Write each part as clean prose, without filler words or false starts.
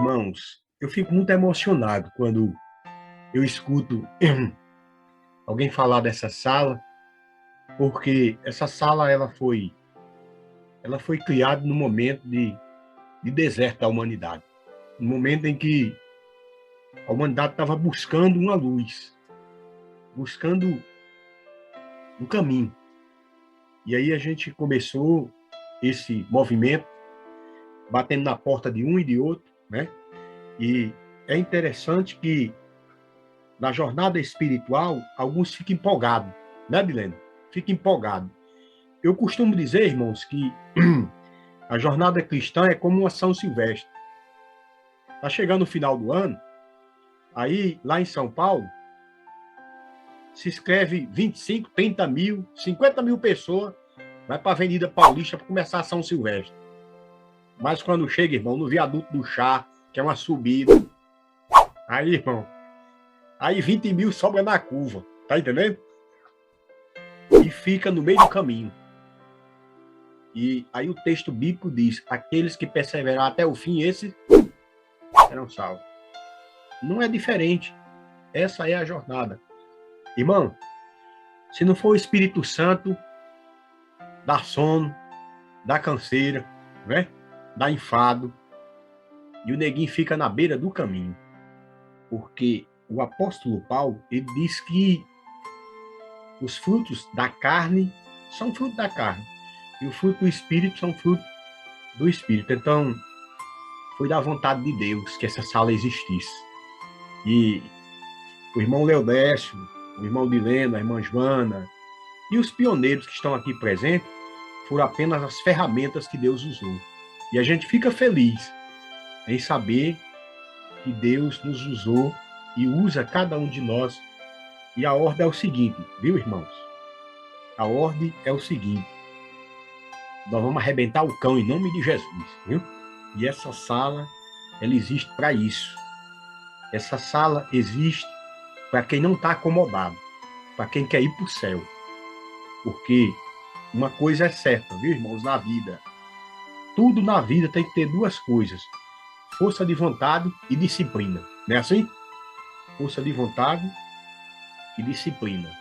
Irmãos, eu fico muito emocionado quando eu escuto alguém falar dessa sala, porque essa sala ela foi criada no momento de deserto da humanidade, no momento em que a humanidade estava buscando uma luz, buscando um caminho. E aí a gente começou esse movimento, batendo na porta de um e de outro, né? E é interessante que na jornada espiritual, alguns ficam empolgados, né, Bilene? Ficam empolgados. Eu costumo dizer, irmãos, que a jornada cristã é como uma São Silvestre. Está chegando o final do ano, aí lá em São Paulo, se inscreve 25, 30 mil, 50 mil pessoas, vai para a Avenida Paulista para começar a São Silvestre. Mas quando chega, irmão, no viaduto do Chá, que é uma subida, aí, irmão, aí 20 mil sobra na curva, tá entendendo? E fica no meio do caminho. E aí o texto bíblico diz: aqueles que perseverar até o fim, esses serão salvos. Não é diferente. Essa é a jornada. Irmão, se não for o Espírito Santo, dá sono, dá canseira, né? Dá enfado. E o neguinho fica na beira do caminho. Porque o apóstolo Paulo, ele diz que os frutos da carne são fruto da carne. E o fruto do Espírito são fruto do Espírito. Então, foi da vontade de Deus que essa sala existisse. E o irmão Leodécio, o irmão Dileno, a irmã Joana e os pioneiros que estão aqui presentes foram apenas as ferramentas que Deus usou. E a gente fica feliz em saber que Deus nos usou e usa cada um de nós. E a ordem é o seguinte, viu, irmãos? A ordem é o seguinte: nós vamos arrebentar o cão em nome de Jesus, viu? E essa sala, ela existe para isso. Essa sala existe para quem não está acomodado, para quem quer ir para o céu. Porque uma coisa é certa, viu, irmãos, na vida. Tudo na vida tem que ter duas coisas: força de vontade e disciplina. Não é assim? Força de vontade e disciplina.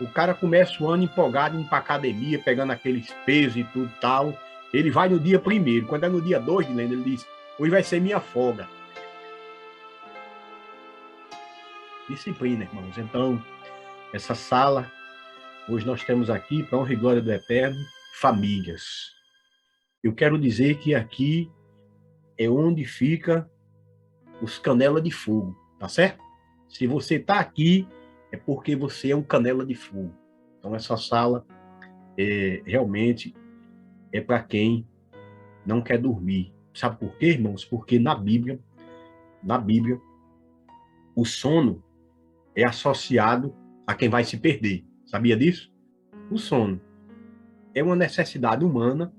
O cara começa o ano empolgado, indo para academia, pegando aqueles pesos e tudo tal. Ele vai no dia primeiro. Quando é no dia 2, ele diz: hoje vai ser minha folga. Disciplina, irmãos. Então, essa sala, hoje nós temos aqui, para honra e glória do Eterno, famílias. Eu quero dizer que aqui é onde fica os canela de fogo, tá certo? Se você está aqui, é porque você é um canela de fogo. Então, essa sala realmente é para quem não quer dormir. Sabe por quê, irmãos? Porque na Bíblia, o sono é associado a quem vai se perder. Sabia disso? O sono é uma necessidade humana,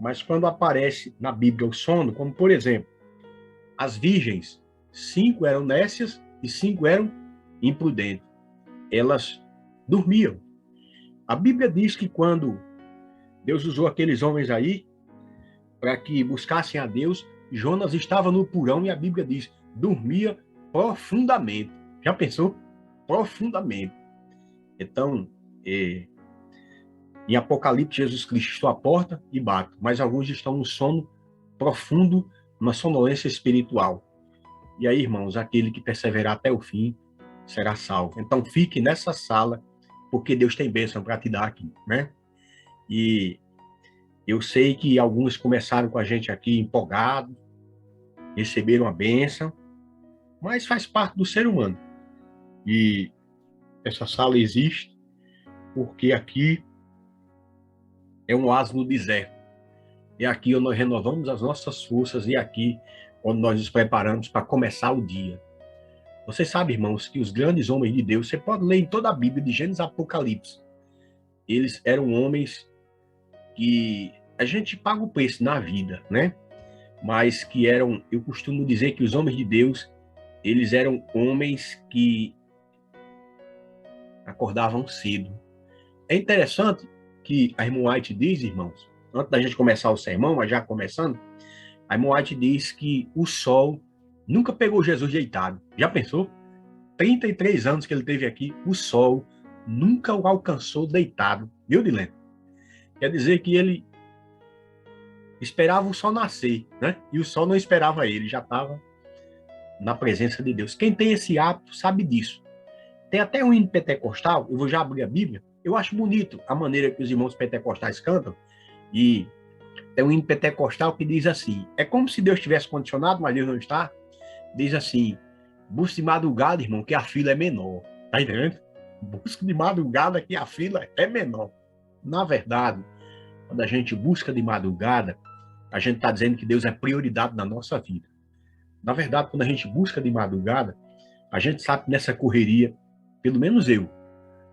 mas quando aparece na Bíblia o sono, como por exemplo, as virgens, 5 eram nécias e 5 eram imprudentes. Elas dormiam. A Bíblia diz que quando Deus usou aqueles homens aí para que buscassem a Deus, Jonas estava no porão e a Bíblia diz: dormia profundamente. Já pensou? Profundamente. Então, em Apocalipse, Jesus Cristo está à porta e bate, mas alguns estão no sono profundo, numa sonolência espiritual. E aí, irmãos, aquele que perseverar até o fim será salvo. Então, fique nessa sala, porque Deus tem bênção para te dar aqui, né? E eu sei que alguns começaram com a gente aqui empolgados, receberam a bênção, mas faz parte do ser humano. E essa sala existe porque aqui é um oásis no deserto. É aqui onde nós renovamos as nossas forças e aqui onde nós nos preparamos para começar o dia. Você sabe, irmãos, que os grandes homens de Deus, você pode ler em toda a Bíblia, de Gênesis a Apocalipse, eles eram homens que a gente paga o preço na vida, né? Mas que eram, eu costumo dizer que os homens de Deus, eles eram homens que acordavam cedo. É interessante que a irmã White diz, irmãos, antes da gente começar o sermão, mas já começando, A Ellen White diz que o sol nunca pegou Jesus deitado. Já pensou? 33 anos que ele teve aqui, o sol nunca o alcançou deitado. Viu, Dilene? Quer dizer que ele esperava o sol nascer, né? E o sol não esperava ele, já estava na presença de Deus. Quem tem esse hábito sabe disso. Tem até um hino pentecostal, eu vou já abrir a Bíblia, eu acho bonito a maneira que os irmãos pentecostais cantam, e tem um hino pentecostal que diz assim, é como se Deus tivesse condicionado, mas Deus não está, diz assim, busque de madrugada, irmão, que a fila é menor. Tá entendendo? Busque de madrugada que a fila é menor. Na verdade, quando a gente busca de madrugada, a gente está dizendo que Deus é prioridade na nossa vida. Na verdade, quando a gente busca de madrugada, a gente sabe que nessa correria, pelo menos eu,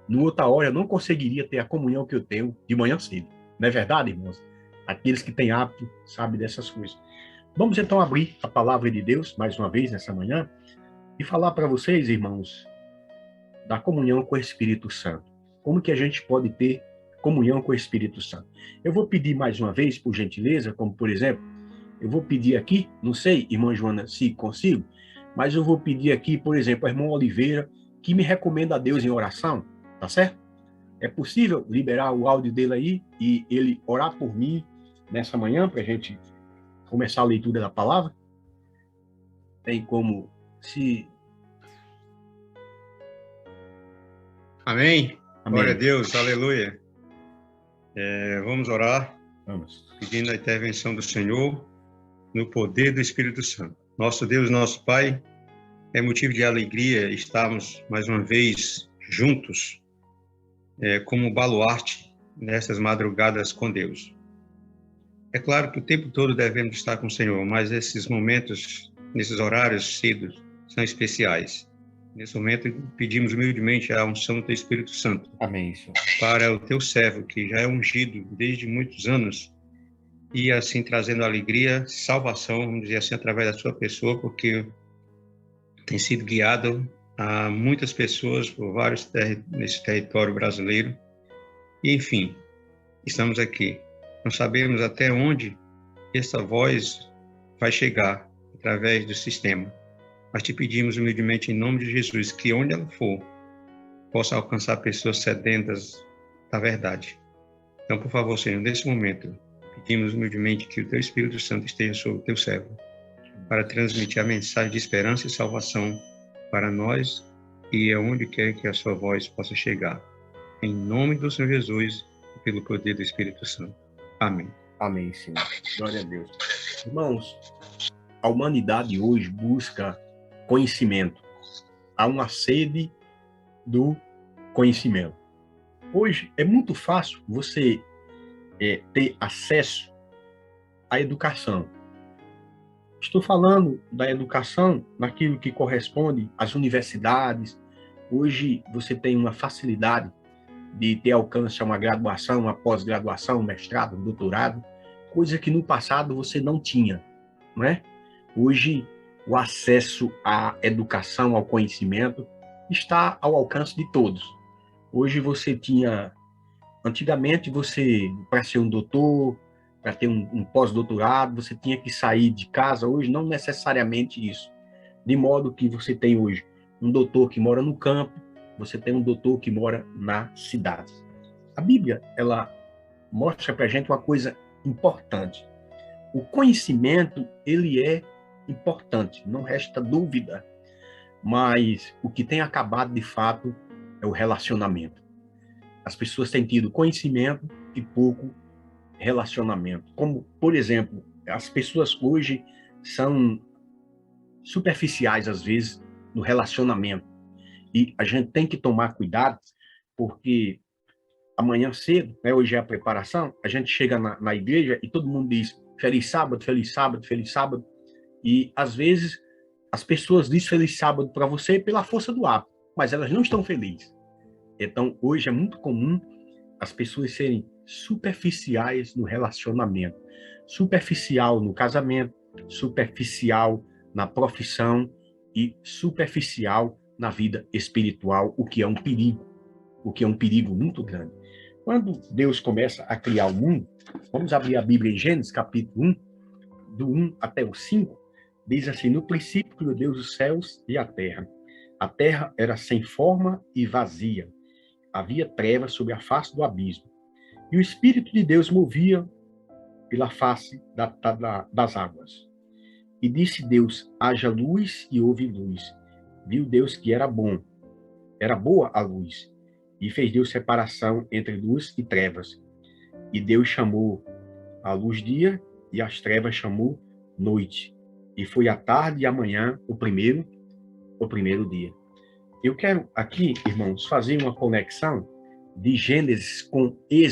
numa outra hora eu não conseguiria ter a comunhão que eu tenho de manhã cedo. Não é verdade, irmãos? Aqueles que têm hábito sabem dessas coisas. Vamos então abrir a palavra de Deus, mais uma vez, nessa manhã, e falar para vocês, irmãos, da comunhão com o Espírito Santo. Como que a gente pode ter comunhão com o Espírito Santo? Eu vou pedir mais uma vez, por gentileza, como por exemplo, eu vou pedir aqui, não sei, irmã Joana, se consigo, mas eu vou pedir aqui, por exemplo, a irmã Oliveira, que me recomenda a Deus em oração, tá certo? É possível liberar o áudio dele aí e ele orar por mim nessa manhã, para a gente começar a leitura da palavra? Tem como se... Amém? Amém. Glória a Deus, aleluia. Vamos orar, Vamos. pedindo a intervenção do Senhor no poder do Espírito Santo. Nosso Deus, nosso Pai, é motivo de alegria estarmos mais uma vez juntos, como baluarte nessas madrugadas com Deus. É claro que o tempo todo devemos estar com o Senhor, mas esses momentos, nesses horários cedos, são especiais. Nesse momento, pedimos humildemente a unção do Espírito Santo. Amém, Senhor. Para o teu servo, que já é ungido desde muitos anos, e assim trazendo alegria, salvação, vamos dizer assim, através da sua pessoa, porque tem sido guiado a muitas pessoas por vários nesse território brasileiro. E, enfim, estamos aqui. Não sabemos até onde essa voz vai chegar através do sistema, mas te pedimos humildemente em nome de Jesus que onde ela for, possa alcançar pessoas sedentas da verdade. Então, por favor, Senhor, nesse momento, pedimos humildemente que o teu Espírito Santo esteja sobre o teu servo, para transmitir a mensagem de esperança e salvação para nós e aonde quer que a sua voz possa chegar. Em nome do Senhor Jesus e pelo poder do Espírito Santo. Amém. Amém, Senhor. Glória a Deus. Irmãos, a humanidade hoje busca conhecimento. Há uma sede do conhecimento. Hoje é muito fácil você ter acesso à educação. Estou falando da educação naquilo que corresponde às universidades. Hoje você tem uma facilidade de ter alcance a uma graduação, uma pós-graduação, um mestrado, um doutorado, coisa que no passado você não tinha, não é? Hoje o acesso à educação, ao conhecimento, está ao alcance de todos. Hoje você tinha, antigamente você, para ser um doutor, para ter um pós-doutorado, você tinha que sair de casa, hoje não necessariamente isso. De modo que você tem hoje um doutor que mora no campo, você tem um doutor que mora na cidade. A Bíblia, ela mostra para a gente uma coisa importante. O conhecimento, ele é importante, não resta dúvida, mas o que tem acabado de fato é o relacionamento. As pessoas têm tido conhecimento e pouco relacionamento. Como, por exemplo, as pessoas hoje são superficiais, às vezes, no relacionamento. E a gente tem que tomar cuidado, porque amanhã cedo, né, hoje é a preparação, a gente chega na igreja e todo mundo diz feliz sábado, feliz sábado, feliz sábado. E, às vezes, as pessoas dizem feliz sábado para você pela força do hábito, mas elas não estão felizes. Então, hoje é muito comum as pessoas serem superficiais no relacionamento, superficial no casamento, superficial na profissão e superficial na vida espiritual, o que é um perigo muito grande. Quando Deus começa a criar o mundo, vamos abrir a Bíblia em Gênesis, capítulo 1, do 1 até o 5, diz assim: no princípio criou Deus os céus e a terra. A terra era sem forma e vazia. Havia trevas sobre a face do abismo. E o Espírito de Deus movia pela face das águas. E disse Deus: haja luz, e houve luz. Viu Deus que era bom. Era boa a luz. E fez Deus separação entre luz e trevas. E Deus chamou a luz dia, e as trevas chamou noite. E foi a tarde e a manhã o primeiro dia. Eu quero aqui, irmãos, fazer uma conexão de Gênesis com de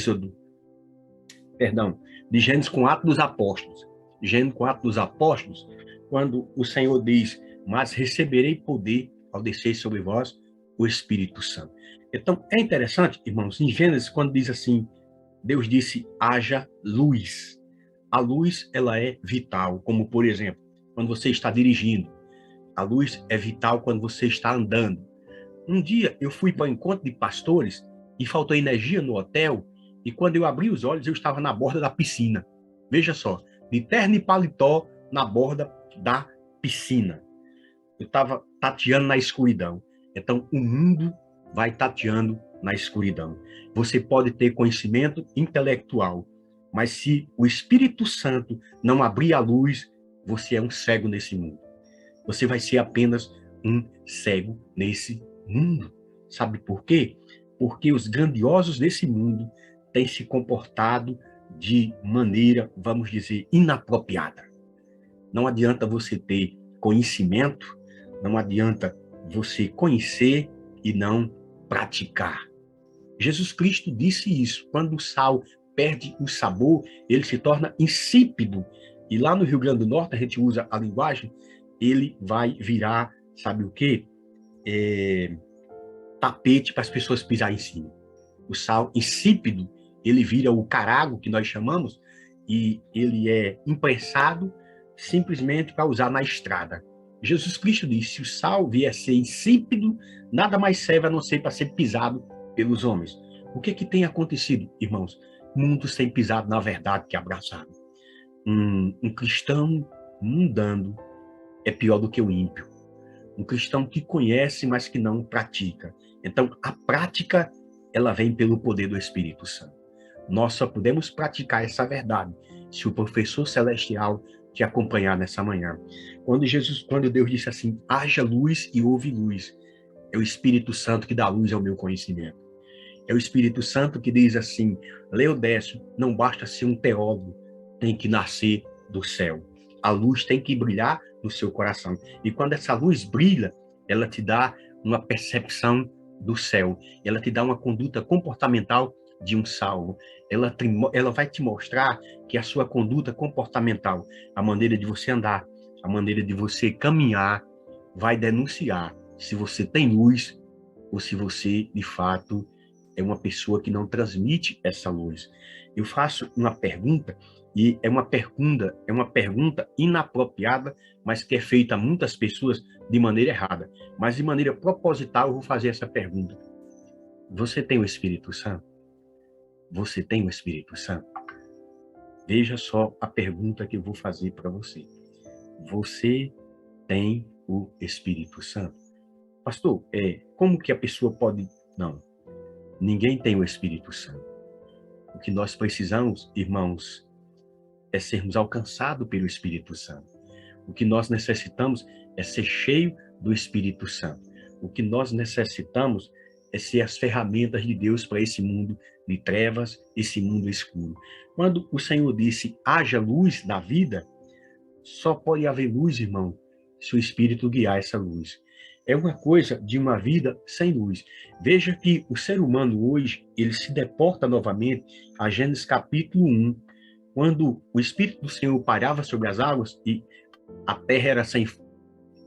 Gênesis com Atos dos Apóstolos. Gênesis com Atos dos Apóstolos, quando o Senhor diz: mas receberei poder ao descer sobre vós o Espírito Santo. Então, é interessante, irmãos, em Gênesis, quando diz assim, Deus disse: haja luz. A luz, ela é vital, como, por exemplo, quando você está dirigindo. A luz é vital quando você está andando. Um dia, eu fui para um encontro de pastores e faltou energia no hotel, e quando eu abri os olhos, eu estava na borda da piscina. Veja só, de terno e paletó na borda da piscina. Eu estava tateando na escuridão. Então, o mundo vai tateando na escuridão. Você pode ter conhecimento intelectual, mas se o Espírito Santo não abrir a luz, você é um cego nesse mundo. Você vai ser apenas um cego nesse mundo. Sabe por quê? Porque os grandiosos desse mundo têm se comportado de maneira, vamos dizer, inapropriada. Não adianta você ter conhecimento, não adianta você conhecer e não praticar. Jesus Cristo disse isso. Quando o sal perde o sabor, ele se torna insípido. E lá no Rio Grande do Norte, a gente usa a linguagem, ele vai virar, sabe o quê? Tapete para as pessoas pisarem em cima. O sal insípido, ele vira o carago, que nós chamamos, e ele é imprensado simplesmente para usar na estrada. Jesus Cristo disse: se o sal vier a ser insípido, nada mais serve a não ser para ser pisado pelos homens. O que tem acontecido, irmãos? Muitos têm pisado na verdade que abraçaram. Um cristão mundano é pior do que o ímpio. Um cristão que conhece, mas que não pratica. Então, a prática, ela vem pelo poder do Espírito Santo. Nós só podemos praticar essa verdade se o professor celestial te acompanhar nessa manhã. Quando Deus disse assim: haja luz e houve luz, é o Espírito Santo que dá luz ao meu conhecimento. É o Espírito Santo que diz assim: Leodécio, não basta ser um teólogo, tem que nascer do céu. A luz tem que brilhar no seu coração. E quando essa luz brilha, ela te dá uma percepção do céu. Ela te dá uma conduta comportamental de um salvo. Ela vai te mostrar que a sua conduta comportamental, a maneira de você andar, a maneira de você caminhar, vai denunciar se você tem luz ou se você, de fato, é uma pessoa que não transmite essa luz. Eu faço uma pergunta, e é uma pergunta inapropriada, mas que é feita a muitas pessoas de maneira errada. Mas de maneira proposital eu vou fazer essa pergunta. Você tem o Espírito Santo? Você tem o Espírito Santo? Veja só a pergunta que eu vou fazer para você. Você tem o Espírito Santo? Pastor, como que a pessoa pode... Não, ninguém tem o Espírito Santo. O que nós precisamos, irmãos, é sermos alcançados pelo Espírito Santo. O que nós necessitamos é ser cheio do Espírito Santo. O que nós necessitamos é ser as ferramentas de Deus para esse mundo de trevas, esse mundo escuro. Quando o Senhor disse, haja luz na vida, só pode haver luz, irmão, se o Espírito guiar essa luz. É uma coisa de uma vida sem luz. Veja que o ser humano hoje, ele se deporta novamente a Gênesis capítulo 1, quando o Espírito do Senhor parava sobre as águas e a terra era sem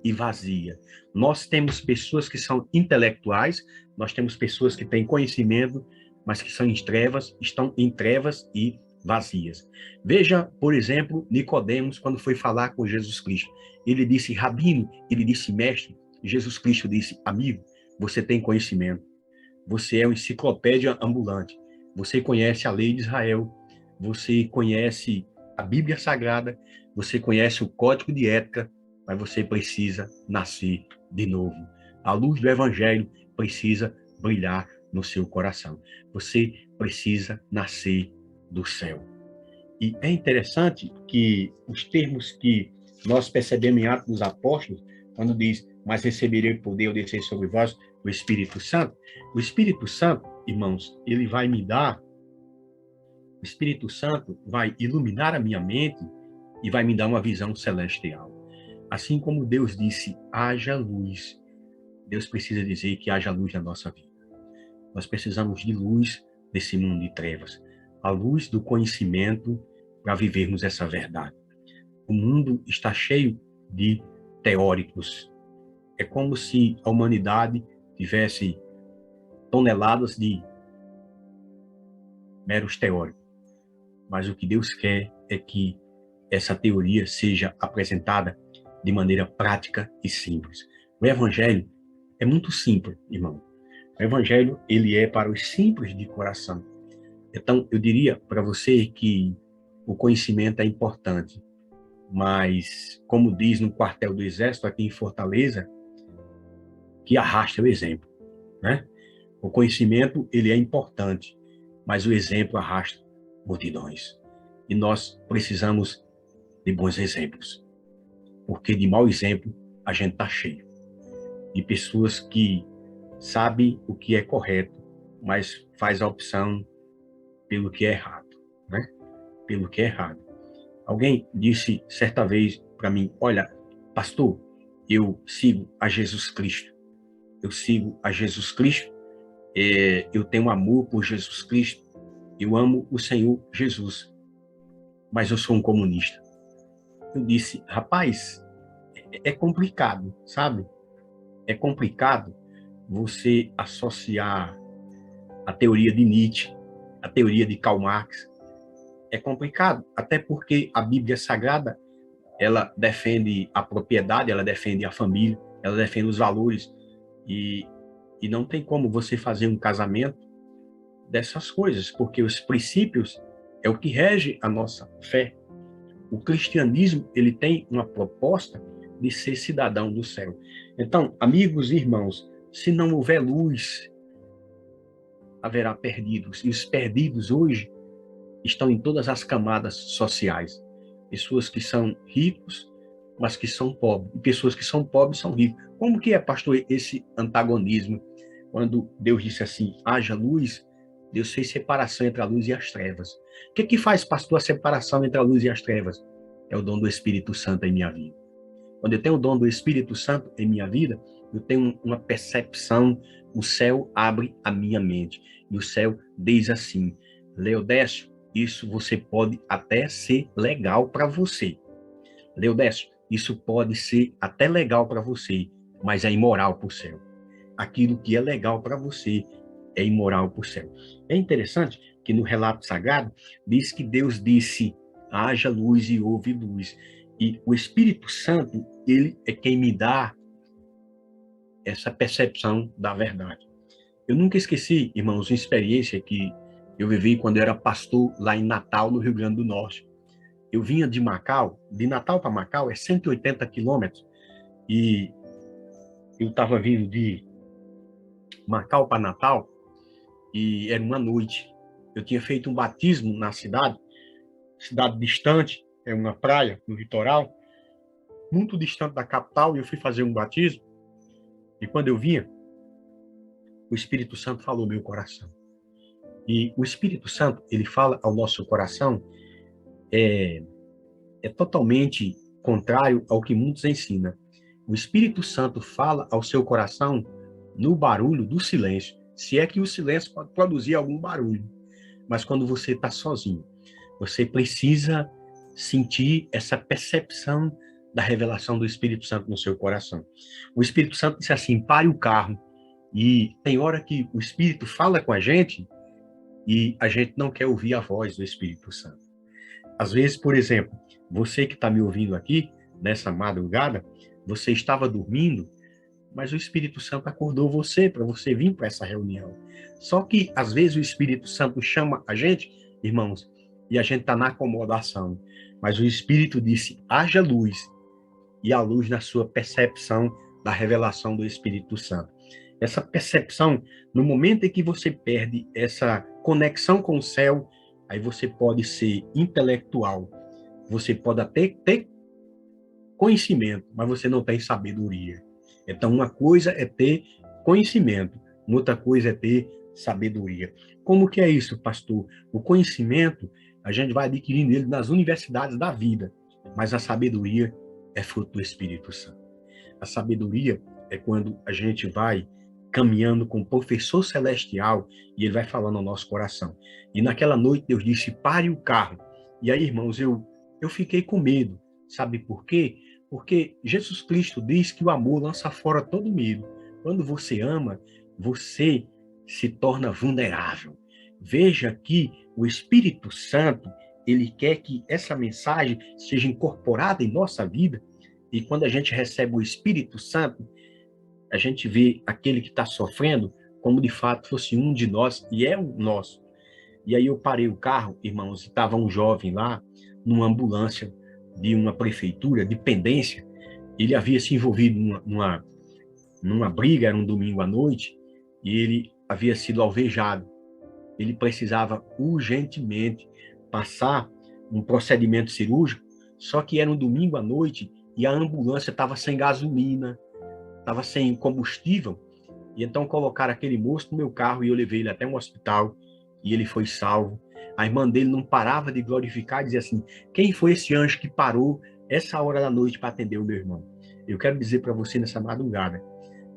e vazia. Nós temos pessoas que são intelectuais, nós temos pessoas que têm conhecimento, mas que estão em trevas e vazias. Veja, por exemplo, Nicodemos, quando foi falar com Jesus Cristo. Ele disse, rabino, ele disse, mestre. Jesus Cristo disse, amigo, você tem conhecimento. Você é uma enciclopédia ambulante. Você conhece a lei de Israel. Você conhece a Bíblia Sagrada, você conhece o código de ética, mas você precisa nascer de novo. A luz do Evangelho precisa brilhar no seu coração. Você precisa nascer do céu. E é interessante que os termos que nós percebemos em Atos dos Apóstolos, quando diz, mas receberei o poder ao descer sobre vós o Espírito Santo, irmãos, ele vai me dar, o Espírito Santo vai iluminar a minha mente e vai me dar uma visão celestial. Assim como Deus disse, haja luz, Deus precisa dizer que haja luz na nossa vida. Nós precisamos de luz nesse mundo de trevas, a luz do conhecimento para vivermos essa verdade. O mundo está cheio de teóricos. É como se a humanidade tivesse toneladas de meros teóricos. Mas o que Deus quer é que essa teoria seja apresentada de maneira prática e simples. O Evangelho é muito simples, irmão. O Evangelho, ele é para os simples de coração. Então, eu diria para você que o conhecimento é importante, mas, como diz no quartel do Exército aqui em Fortaleza, que arrasta o exemplo, né? O conhecimento, ele é importante, mas o exemplo arrasta multidões. E nós precisamos de bons exemplos, porque de mau exemplo a gente está cheio. De pessoas que sabem o que é correto, mas faz a opção pelo que é errado, né? Pelo que é errado. Alguém disse certa vez para mim, olha, pastor, eu sigo a Jesus Cristo. Eu sigo a Jesus Cristo, eu tenho amor por Jesus Cristo, eu amo o Senhor Jesus, mas eu sou um comunista. Eu disse, rapaz, é complicado, sabe? É complicado você associar a teoria de Nietzsche, a teoria de Karl Marx. É complicado, até porque a Bíblia Sagrada, ela defende a propriedade, ela defende a família, ela defende os valores, e não tem como você fazer um casamento dessas coisas, porque os princípios é o que rege a nossa fé. O cristianismo, ele tem uma proposta de ser cidadão do céu. Então, amigos e irmãos, se não houver luz, haverá perdidos. E os perdidos hoje estão em todas as camadas sociais. Pessoas que são ricos, mas que são pobres. E pessoas que são pobres são ricos. Como que é, pastor, esse antagonismo? Quando Deus disse assim, haja luz, Deus fez separação entre a luz e as trevas. O que faz, pastor, a separação entre a luz e as trevas? É o dom do Espírito Santo em minha vida. Quando eu tenho o dom do Espírito Santo em minha vida, eu tenho uma percepção, o céu abre a minha mente. E o céu diz assim, Leodécio, isso você pode até ser legal para você. Leodécio, isso pode ser até legal para você, mas é imoral para o céu. Aquilo que é legal para você é imoral para o céu. É interessante que no relato sagrado diz que Deus disse, haja luz e houve luz. E o Espírito Santo, ele é quem me dá essa percepção da verdade. Eu nunca esqueci, irmãos, uma experiência que eu vivi quando eu era pastor lá em Natal, no Rio Grande do Norte. Eu vinha de Macau, de Natal para Macau é 180 quilômetros, e eu estava vindo de Macau para Natal, e era uma noite. Eu tinha feito um batismo na cidade distante, é uma praia no litoral, muito distante da capital, e eu fui fazer um batismo, e quando eu vinha, o Espírito Santo falou no meu coração. E o Espírito Santo, ele fala ao nosso coração, é totalmente contrário ao que muitos ensinam. O Espírito Santo fala ao seu coração no barulho do silêncio, se é que o silêncio pode produzir algum barulho. Mas quando você está sozinho, você precisa sentir essa percepção da revelação do Espírito Santo no seu coração. O Espírito Santo disse assim, pare o carro. E tem hora que o Espírito fala com a gente e a gente não quer ouvir a voz do Espírito Santo. Às vezes, por exemplo, você que está me ouvindo aqui, nessa madrugada, você estava dormindo, mas o Espírito Santo acordou você para você vir para essa reunião. Só que, às vezes, o Espírito Santo chama a gente, irmãos, e a gente está na acomodação. Mas o Espírito disse, haja luz, e a luz na sua percepção da revelação do Espírito Santo. Essa percepção, no momento em que você perde essa conexão com o céu, aí você pode ser intelectual, você pode até ter conhecimento, mas você não tem sabedoria. Então, uma coisa é ter conhecimento, outra coisa é ter sabedoria. Como que é isso, pastor? O conhecimento, a gente vai adquirindo ele nas universidades da vida, mas a sabedoria é fruto do Espírito Santo. A sabedoria é quando a gente vai caminhando com o professor celestial e ele vai falando ao nosso coração. E naquela noite Deus disse, pare o carro. E aí, irmãos, eu fiquei com medo. Sabe por quê? Porque Jesus Cristo diz que o amor lança fora todo medo. Quando você ama, você se torna vulnerável. Veja que o Espírito Santo, ele quer que essa mensagem seja incorporada em nossa vida. E quando a gente recebe o Espírito Santo, a gente vê aquele que está sofrendo como de fato fosse um de nós, e é o nosso. E aí eu parei o carro, irmãos, e estava um jovem lá, numa ambulância de uma prefeitura, de pendência. Ele havia se envolvido numa briga, era um domingo à noite, e ele havia sido alvejado. Ele precisava urgentemente passar um procedimento cirúrgico, só que era um domingo à noite e a ambulância estava sem gasolina, estava sem combustível, e então colocaram aquele moço no meu carro e eu levei ele até um hospital e ele foi salvo. A irmã dele não parava de glorificar e dizer assim, quem foi esse anjo que parou essa hora da noite para atender o meu irmão? Eu quero dizer para você nessa madrugada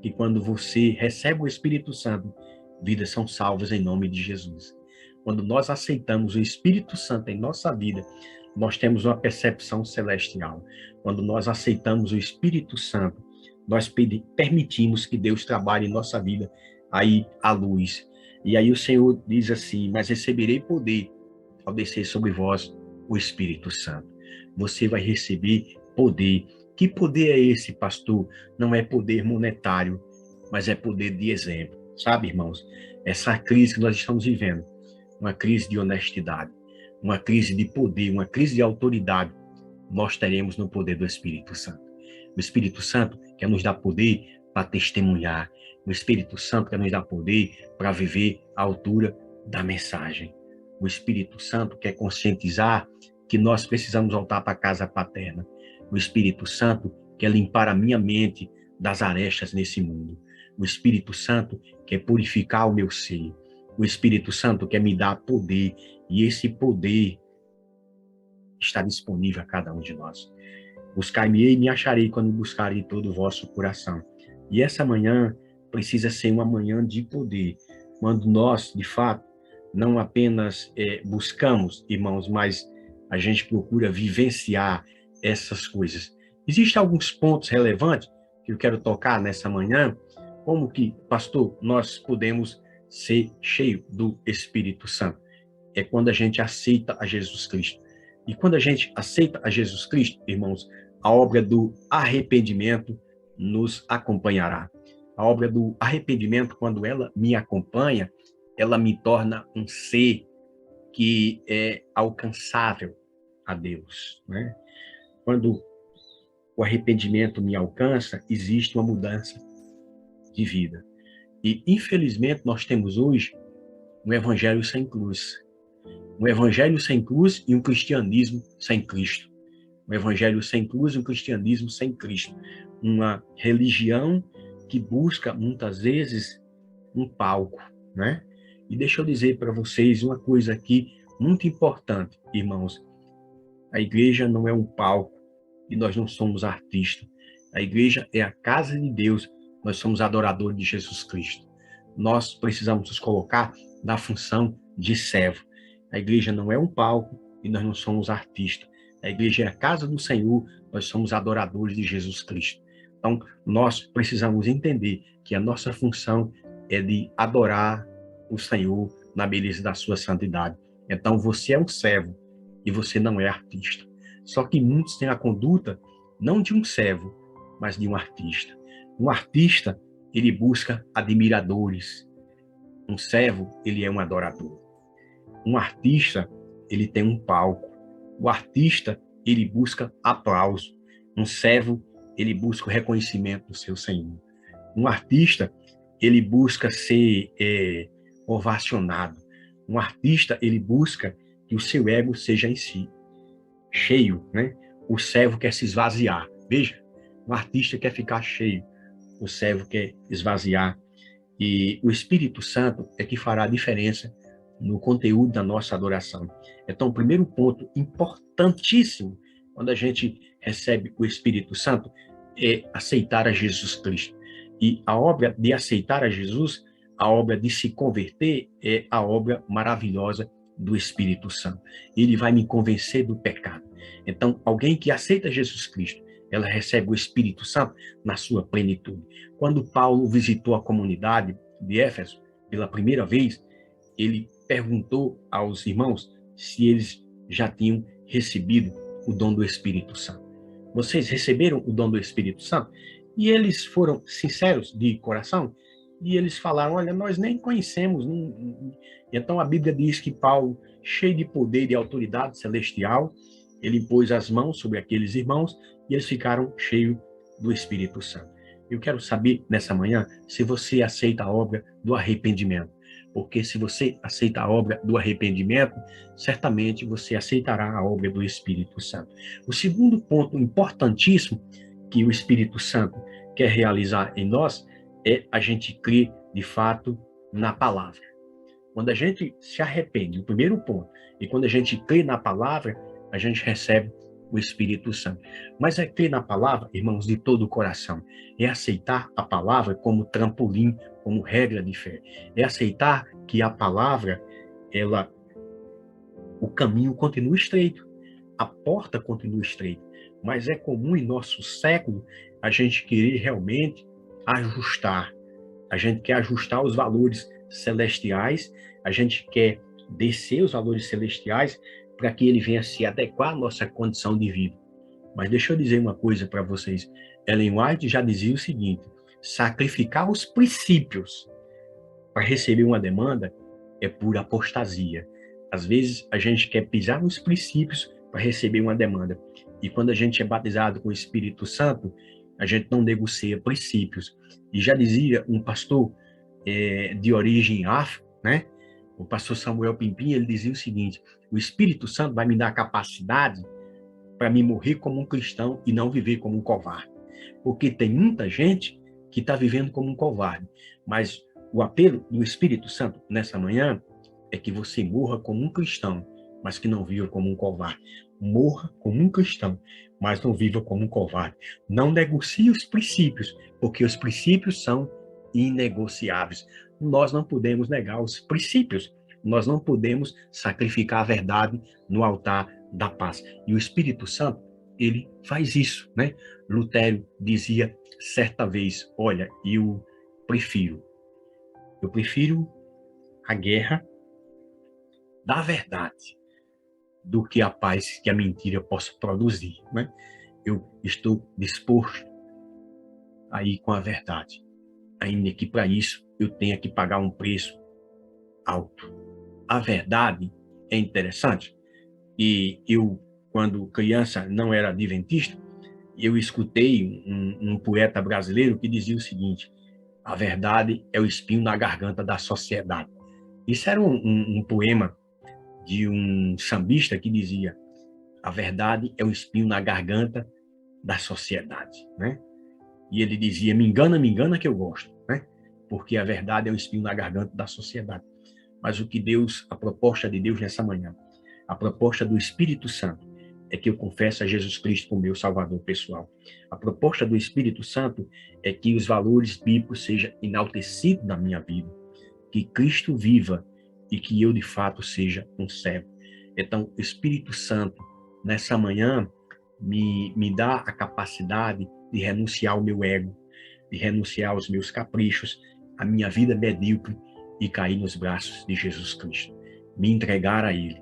que quando você recebe o Espírito Santo, vidas são salvas em nome de Jesus. Quando nós aceitamos o Espírito Santo em nossa vida, nós temos uma percepção celestial. Quando nós aceitamos o Espírito Santo, nós permitimos que Deus trabalhe em nossa vida aí a luz. E aí o Senhor diz assim, mas receberei poder ao descer sobre vós o Espírito Santo. Você vai receber poder. Que poder é esse, pastor? Não é poder monetário, mas é poder de exemplo. Sabe, irmãos? Essa crise que nós estamos vivendo, uma crise de honestidade, uma crise de poder, uma crise de autoridade, nós teremos no poder do Espírito Santo. O Espírito Santo quer nos dar poder para testemunhar. O Espírito Santo quer nos dar poder para viver à altura da mensagem. O Espírito Santo quer conscientizar que nós precisamos voltar para a casa paterna. O Espírito Santo quer limpar a minha mente das arestas nesse mundo. O Espírito Santo quer purificar o meu ser. O Espírito Santo quer me dar poder. E esse poder está disponível a cada um de nós. Buscar-me-ei e me acharei quando me buscarem todo o vosso coração. E essa manhã precisa ser uma manhã de poder, quando nós, de fato, não apenas buscamos, irmãos, mas a gente procura vivenciar essas coisas. Existem alguns pontos relevantes que eu quero tocar nessa manhã, como que, pastor, nós podemos ser cheios do Espírito Santo. É quando a gente aceita a Jesus Cristo. E quando a gente aceita a Jesus Cristo, irmãos, a obra do arrependimento nos acompanhará. A obra do arrependimento, quando ela me acompanha, ela me torna um ser que é alcançável a Deus, né? Quando o arrependimento me alcança, existe uma mudança de vida. E, infelizmente, nós temos hoje um evangelho sem cruz. Um evangelho sem cruz e um cristianismo sem Cristo. Um evangelho sem cruz e um cristianismo sem Cristo. Uma religião que busca, muitas vezes, um palco, né? E deixa eu dizer para vocês uma coisa aqui muito importante, irmãos. A igreja não é um palco e nós não somos artistas. A igreja é a casa de Deus. Nós somos adoradores de Jesus Cristo. Nós precisamos nos colocar na função de servo. A igreja não é um palco e nós não somos artistas. A igreja é a casa do Senhor, nós somos adoradores de Jesus Cristo. Então, nós precisamos entender que a nossa função é de adorar o Senhor na beleza da sua santidade. Então, você é um servo e você não é artista. Só que muitos têm a conduta não de um servo, mas de um artista. Um artista, ele busca admiradores. Um servo, ele é um adorador. Um artista, ele tem um palco. O artista, ele busca aplauso. Um servo, ele busca o reconhecimento do seu senhor. Um artista, ele busca ser ovacionado. Um artista, ele busca que o seu ego seja em si cheio, né? O servo quer se esvaziar. Veja, um artista quer ficar cheio, o servo quer esvaziar. E o Espírito Santo é que fará a diferença no conteúdo da nossa adoração. Então, o primeiro ponto importantíssimo quando a gente recebe o Espírito Santo é aceitar a Jesus Cristo. E a obra de aceitar a Jesus, a obra de se converter, é a obra maravilhosa do Espírito Santo. Ele vai me convencer do pecado. Então, alguém que aceita Jesus Cristo, ela recebe o Espírito Santo na sua plenitude. Quando Paulo visitou a comunidade de Éfeso pela primeira vez, ele perguntou aos irmãos se eles já tinham recebido o dom do Espírito Santo. Vocês receberam o dom do Espírito Santo? E eles foram sinceros de coração e eles falaram, olha, nós nem conhecemos. Então a Bíblia diz que Paulo, cheio de poder e autoridade celestial, ele pôs as mãos sobre aqueles irmãos e eles ficaram cheios do Espírito Santo. Eu quero saber nessa manhã se você aceita a obra do arrependimento. Porque se você aceita a obra do arrependimento, certamente você aceitará a obra do Espírito Santo. O segundo ponto importantíssimo que o Espírito Santo quer realizar em nós é a gente crer de fato na palavra. Quando a gente se arrepende, o primeiro ponto, e quando a gente crê na palavra, a gente recebe o Espírito Santo. Mas é crer na palavra, irmãos, de todo o coração. É aceitar a palavra como trampolim, como regra de fé. É aceitar que a palavra, o caminho continua estreito, a porta continua estreita. Mas é comum em nosso século a gente querer realmente ajustar. A gente quer ajustar os valores celestiais, a gente quer descer os valores celestiais para que ele venha se adequar à nossa condição de vida. Mas deixa eu dizer uma coisa para vocês. Ellen White já dizia o seguinte: sacrificar os princípios para receber uma demanda é pura apostasia. Às vezes a gente quer pisar nos princípios para receber uma demanda. E quando a gente é batizado com o Espírito Santo, a gente não negocia princípios. E já dizia um pastor de origem afro, né? O pastor Samuel Pimpim, ele dizia o seguinte: o Espírito Santo vai me dar a capacidade para me morrer como um cristão e não viver como um covarde. Porque tem muita gente que está vivendo como um covarde. Mas o apelo do Espírito Santo nessa manhã é que você morra como um cristão, mas que não viva como um covarde. Morra como um cristão, mas não viva como um covarde. Não negocie os princípios, porque os princípios são inegociáveis. Nós não podemos negar os princípios. Nós não podemos sacrificar a verdade no altar da paz. E o Espírito Santo, ele faz isso, né? Lutero dizia certa vez, olha, eu prefiro a guerra da verdade do que a paz que a mentira possa produzir, né? Eu estou disposto a ir com a verdade, ainda que para isso eu tenha que pagar um preço alto. A verdade é interessante. E eu, quando criança, não era adventista, eu escutei um poeta brasileiro que dizia o seguinte: a verdade é o espinho na garganta da sociedade. Isso era um poema de um sambista que dizia: a verdade é o espinho na garganta da sociedade, né? E ele dizia: me engana que eu gosto, né? Porque a verdade é o espinho na garganta da sociedade. Mas o que Deus, a proposta de Deus nessa manhã, a proposta do Espírito Santo, é que eu confesse a Jesus Cristo como meu Salvador pessoal. A proposta do Espírito Santo é que os valores bíblicos sejam enaltecidos na minha vida, que Cristo viva e que eu, de fato, seja um servo. Então, o Espírito Santo, nessa manhã, me dá a capacidade de renunciar ao meu ego, de renunciar aos meus caprichos, a minha vida medíocre e cair nos braços de Jesus Cristo. Me entregar a Ele.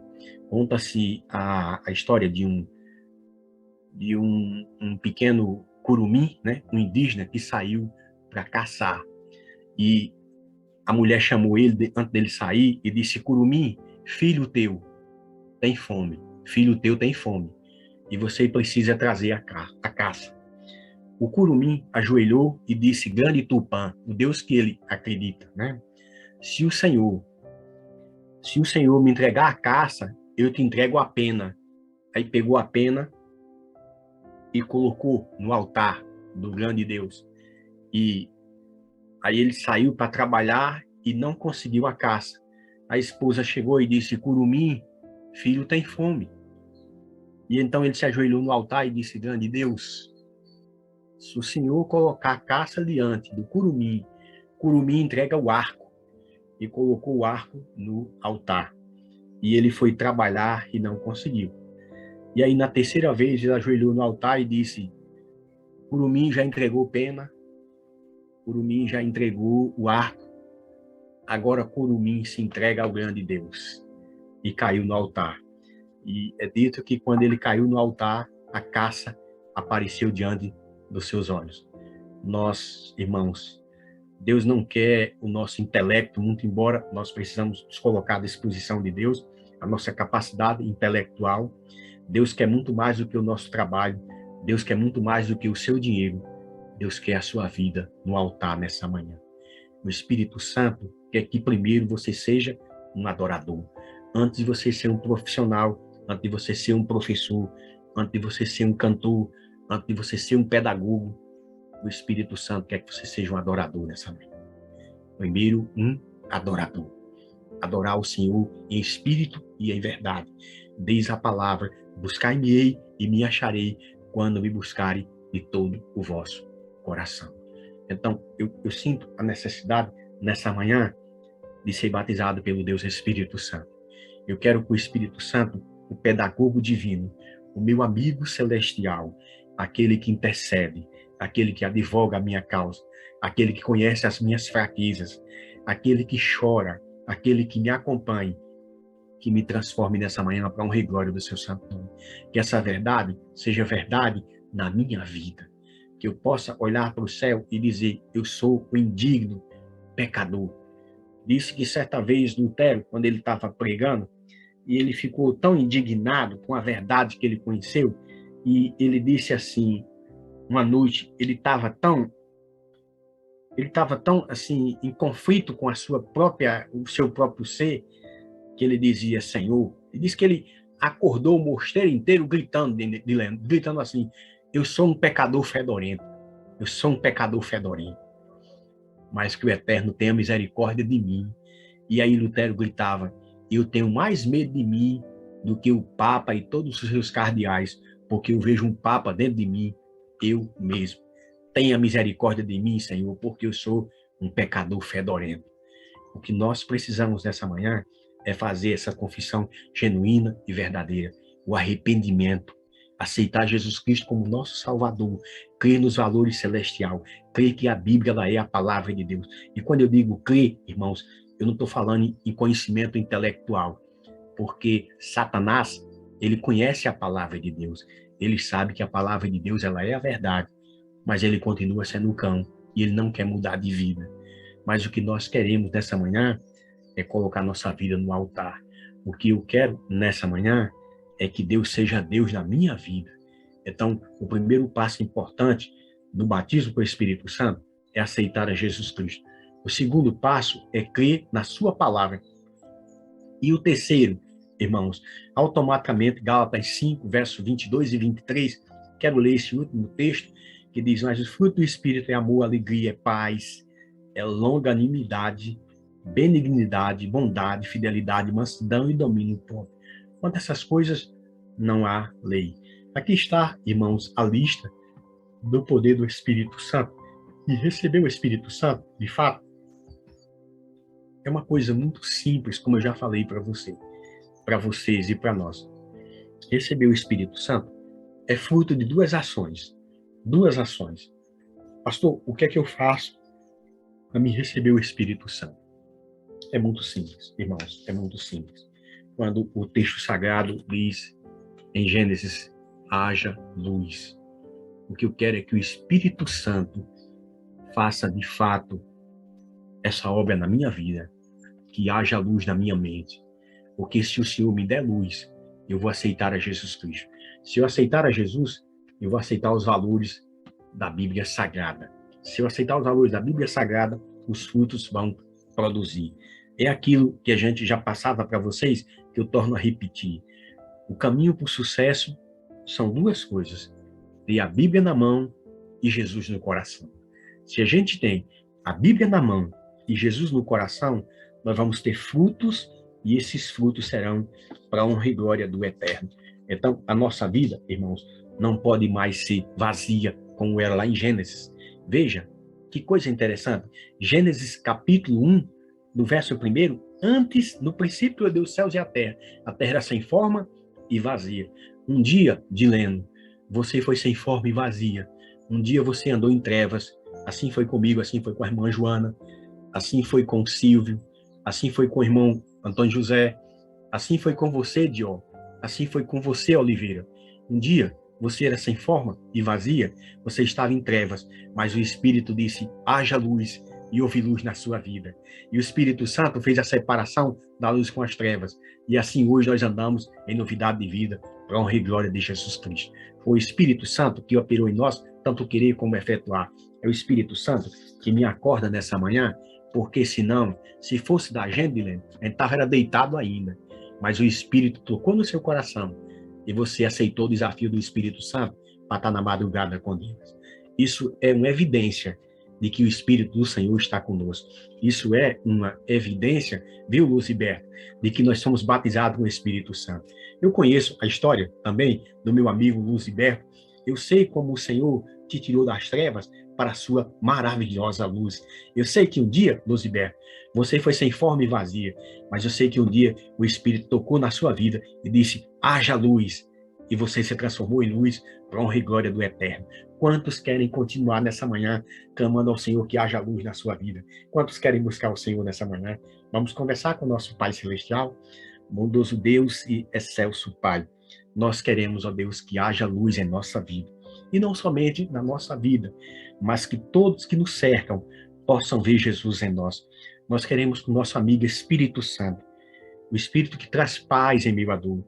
Conta-se a história de um pequeno curumim, né? Um indígena que saiu para caçar. E a mulher chamou ele antes dele sair e disse: curumim, filho teu tem fome. Filho teu tem fome. e você precisa trazer a caça. O curumim ajoelhou e disse: grande Tupã, o Deus que ele acredita, né? Se o Senhor me entregar a caça, eu te entrego a pena. Aí pegou a pena e colocou no altar do grande Deus. E aí ele saiu para trabalhar e não conseguiu a caça. A esposa chegou e disse: curumim, filho tem fome. E então ele se ajoelhou no altar e disse: grande Deus, se o Senhor colocar a caça diante do curumim, curumim entrega o arco. E colocou o arco no altar. E ele foi trabalhar e não conseguiu. E aí, na terceira vez, ele ajoelhou no altar e disse: curumim já entregou pena, curumim já entregou o arco, agora curumim se entrega ao grande Deus. E caiu no altar. E é dito que quando ele caiu no altar, a caça apareceu diante dos seus olhos. Nós, irmãos, Deus não quer o nosso intelecto, muito embora nós precisamos nos colocar à disposição de Deus, a nossa capacidade intelectual. Deus quer muito mais do que o nosso trabalho, Deus quer muito mais do que o seu dinheiro, Deus quer a sua vida no altar nessa manhã. O Espírito Santo quer que primeiro você seja um adorador. Antes de você ser um profissional, antes de você ser um professor, antes de você ser um cantor, antes de você ser um pedagogo, o Espírito Santo quer que você seja um adorador nessa manhã. Primeiro, um adorador. Adorar o Senhor em espírito e em verdade. Diz a palavra: buscai-me-ei e me acharei quando me buscarem de todo o vosso coração. Então, eu sinto a necessidade, nessa manhã, de ser batizado pelo Deus Espírito Santo. Eu quero que o Espírito Santo, o pedagogo divino, o meu amigo celestial, aquele que intercede, aquele que advoga a minha causa, aquele que conhece as minhas fraquezas, aquele que chora, aquele que me acompanhe, que me transforme nessa manhã para a honra e glória do seu santo nome. Que essa verdade seja verdade na minha vida. Que eu possa olhar para o céu e dizer: eu sou o indigno pecador. Disse que certa vez Lutero, quando ele estava pregando, e ele ficou tão indignado com a verdade que ele conheceu, e ele disse assim, uma noite, ele estava tão assim em conflito com o seu próprio ser, que ele dizia: Senhor, ele disse que ele acordou o mosteiro inteiro gritando assim: eu sou um pecador fedorento, eu sou um pecador fedorento, mas que o Eterno tenha misericórdia de mim. E aí Lutero gritava: eu tenho mais medo de mim do que o Papa e todos os seus cardeais, porque eu vejo um Papa dentro de mim, eu mesmo. Tenha misericórdia de mim, Senhor, porque eu sou um pecador fedorento. O que nós precisamos nessa manhã é fazer essa confissão genuína e verdadeira, o arrependimento, aceitar Jesus Cristo como nosso Salvador, crer nos valores celestiais, crer que a Bíblia ela é a palavra de Deus. E quando eu digo crer, irmãos, eu não estou falando em conhecimento intelectual, porque Satanás, ele conhece a palavra de Deus, ele sabe que a palavra de Deus ela é a verdade, mas ele continua sendo um cão e ele não quer mudar de vida. Mas o que nós queremos nessa manhã é colocar nossa vida no altar. O que eu quero nessa manhã é que Deus seja Deus na minha vida. Então, o primeiro passo importante no batismo com o Espírito Santo é aceitar a Jesus Cristo. O segundo passo é crer na sua palavra. E o terceiro, irmãos, automaticamente, Gálatas 5, versos 22 e 23, quero ler esse último texto, que diz: mas o fruto do Espírito é amor, alegria, paz, é longanimidade, benignidade, bondade, fidelidade, mansidão e domínio próprio. Quanto a essas coisas, não há lei. Aqui está, irmãos, a lista do poder do Espírito Santo. E receber o Espírito Santo, de fato, é uma coisa muito simples, como eu já falei para vocês e para nós. Receber o Espírito Santo é fruto de duas ações. Duas ações. Pastor, o que é que eu faço para me receber o Espírito Santo? É muito simples, irmãos, é muito simples. Quando o texto sagrado diz em Gênesis: haja luz. O que eu quero é que o Espírito Santo faça de fato essa obra na minha vida, que haja luz na minha mente. Porque se o Senhor me der luz, eu vou aceitar a Jesus Cristo. Se eu aceitar a Jesus, eu vou aceitar os valores da Bíblia Sagrada. Se eu aceitar os valores da Bíblia Sagrada, os frutos vão produzir. É aquilo que a gente já passava para vocês, que eu torno a repetir. O caminho para o sucesso são duas coisas: ter a Bíblia na mão e Jesus no coração. Se a gente tem a Bíblia na mão e Jesus no coração, nós vamos ter frutos, e esses frutos serão para a honra e glória do Eterno. Então, a nossa vida, irmãos, não pode mais ser vazia como era lá em Gênesis. Veja, que coisa interessante. Gênesis capítulo 1, no verso 1, antes, no princípio, criou Deus os céus e a terra era sem forma e vazia. Um dia, Dileno, você foi sem forma e vazia. Um dia você andou em trevas. Assim foi comigo, assim foi com a irmã Joana, assim foi com o Silvio, assim foi com o irmão Antônio José, assim foi com você, Dió, assim foi com você, Oliveira. Um dia você era sem forma e vazia, você estava em trevas, mas o Espírito disse: haja luz, e houve luz na sua vida. E o Espírito Santo fez a separação da luz com as trevas. E assim hoje nós andamos em novidade de vida, para a honra e glória de Jesus Cristo. Foi o Espírito Santo que operou em nós, tanto querer como efetuar. É o Espírito Santo que me acorda nessa manhã, porque senão, se fosse da gente, a gente estava deitado ainda. Mas o Espírito tocou no seu coração e você aceitou o desafio do Espírito Santo para estar na madrugada com Deus. Isso é uma evidência de que o Espírito do Senhor está conosco. Isso é uma evidência, viu, Luziberto, de que nós somos batizados com o Espírito Santo. Eu conheço a história também do meu amigo Luziberto. Eu sei como o Senhor te tirou das trevas para a sua maravilhosa luz. Eu sei que um dia, Luziberto, você foi sem forma e vazia, mas eu sei que um dia o Espírito tocou na sua vida e disse: haja luz, e você se transformou em luz para a honra e glória do Eterno. Quantos querem continuar nessa manhã clamando ao Senhor que haja luz na sua vida? Quantos querem buscar o Senhor nessa manhã? Vamos conversar com o nosso Pai Celestial. Bondoso Deus e excelso Pai, nós queremos, ó Deus, que haja luz em nossa vida. E não somente na nossa vida, mas que todos que nos cercam possam ver Jesus em nós. Nós queremos que o nosso amigo Espírito Santo, o Espírito que traz paz em meio à dor,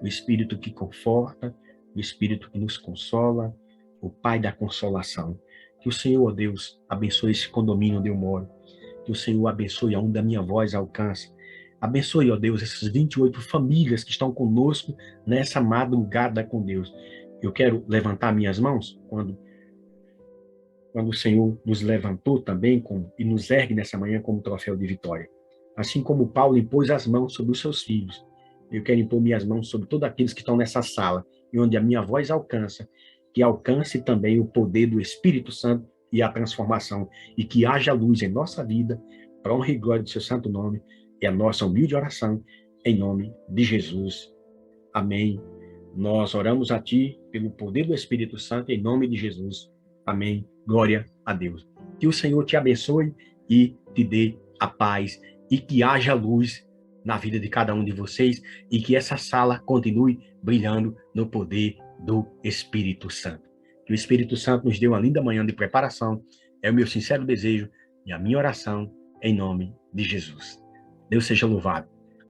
o Espírito que conforta, o Espírito que nos consola, o Pai da consolação. Que o Senhor, ó Deus, abençoe esse condomínio onde eu moro. Que o Senhor abençoe aonde a minha voz alcança. Abençoe, ó Deus, essas 28 famílias que estão conosco nessa madrugada com Deus. Eu quero levantar minhas mãos quando o Senhor nos levantou também e nos ergue nessa manhã como troféu de vitória. Assim como Paulo impôs as mãos sobre os seus filhos, eu quero impor minhas mãos sobre todos aqueles que estão nessa sala e onde a minha voz alcança, que alcance também o poder do Espírito Santo e a transformação, e que haja luz em nossa vida, para a honra e glória do seu santo nome. É a nossa humilde oração, em nome de Jesus. Amém. Nós oramos a Ti pelo poder do Espírito Santo, em nome de Jesus. Amém. Glória a Deus. Que o Senhor te abençoe e te dê a paz, e que haja luz na vida de cada um de vocês, e que essa sala continue brilhando no poder do Espírito Santo. Que o Espírito Santo nos dê uma linda manhã de preparação. É o meu sincero desejo e a minha oração, em nome de Jesus. Deus seja louvado.